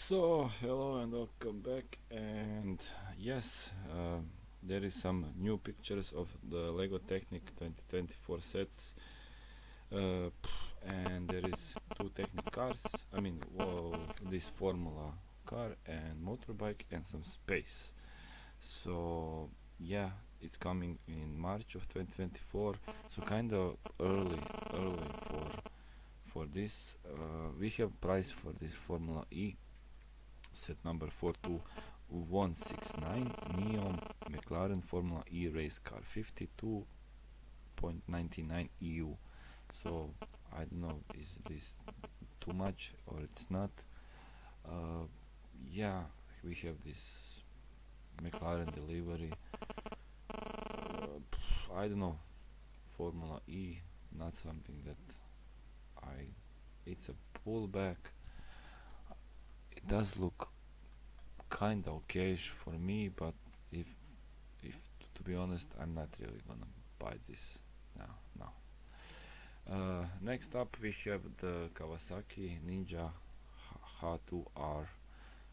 So, hello and welcome back. And yes, there is some new pictures of the Lego Technic 2024 sets, and there is two Technic cars. I mean, whoa, this Formula car and motorbike and some space. So yeah, it's coming in March of 2024. So kind of early for this. We have price for this Formula E set number 42169 NEOM McLaren Formula E race car 52.99 EU. So I don't know, is this too much or it's not? uh, yeah, we have this McLaren delivery. I don't know, Formula E, not something that I it's a pullback. It does look kinda okayish for me, but if to be honest, I'm not really gonna buy this now. No. Next up, we have the Kawasaki Ninja H2R.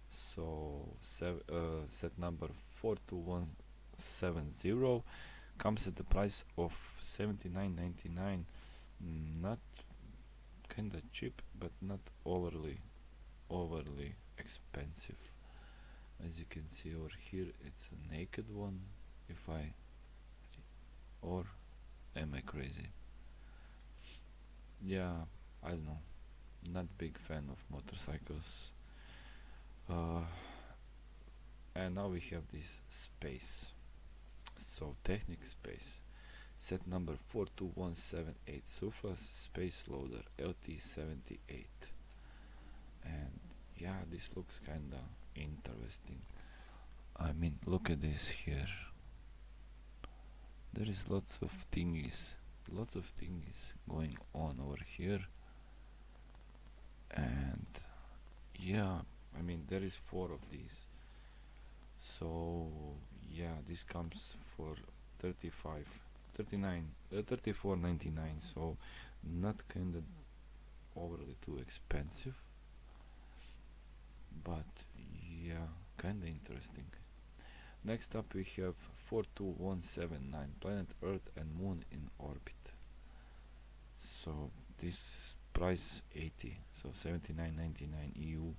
So set number 42170 comes at the price of 79.99. Not kinda cheap, but not overly expensive. As you can see over here, it's a naked one. If I or am I crazy? Yeah, I don't know. Not big fan of motorcycles. And now we have this space. So Technic space. Set number 42178 Surface Space Loader LT78. And yeah, this looks kinda interesting. I mean, look at this here. There is lots of thingies going on over here. And yeah, I mean, there is 4 of these. So yeah, this comes for 34.99. So not kinda overly too expensive, but yeah, kinda interesting. Next up, we have 42179 Planet Earth and Moon in orbit. So this price 80, so 79.99 EU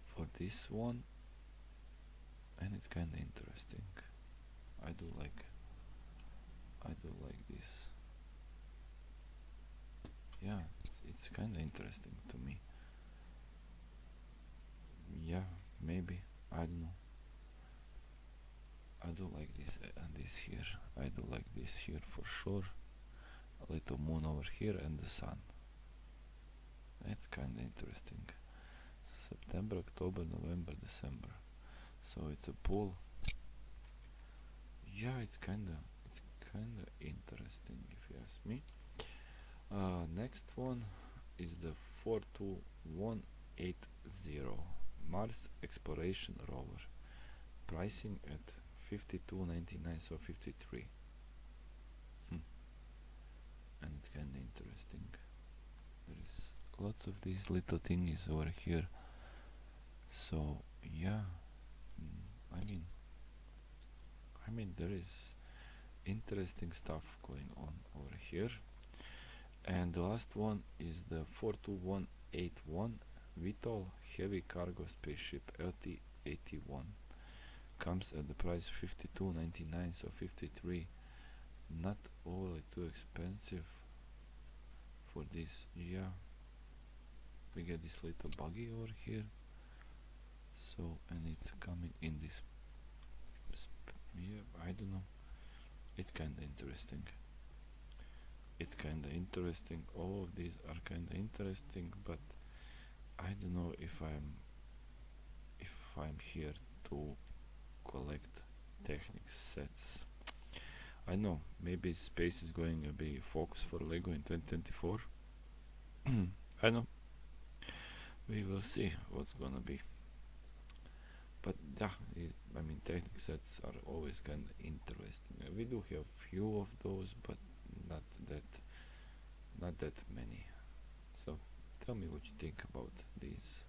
for this one, and it's kinda interesting. I do like this. Yeah, it's kinda interesting to me. Yeah, maybe, I don't know. I do like this and this here. I do like this here for sure. A little moon over here and the sun. It's kinda interesting. September, October, November, December. So it's a pool. Yeah, it's kinda interesting if you ask me. Next one is the 42180 Mars Exploration Rover. Pricing at 52.99, so 53. And it's kinda interesting. There is lots of these little thingies over here. So yeah, I mean there is interesting stuff going on over here. And the last one is the 42181 VTOL Heavy Cargo Spaceship LT81. Comes at the price 52.99, so 53. Not overly too expensive for this. Yeah, we get this little buggy over here. So, and it's coming in this. Yeah, I don't know. It's kinda interesting. All of these are kinda interesting, but I don't know if I'm here to collect Technic sets. I know maybe space is going to be focus for Lego in 2024. I know. We will see what's gonna be. But yeah, I mean, Technic sets are always kind of interesting. We do have few of those, but not that many. So tell me what you think about these.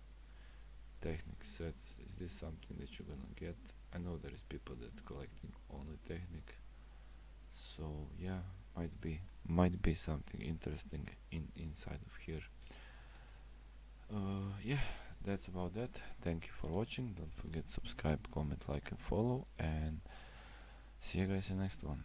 Technic sets. Is this something that you're gonna get? I know there is people that collecting only Technic, so yeah, might be something interesting inside of here. Yeah, that's about that. Thank you for watching. Don't forget subscribe, comment, like and follow, and see you guys in the next one.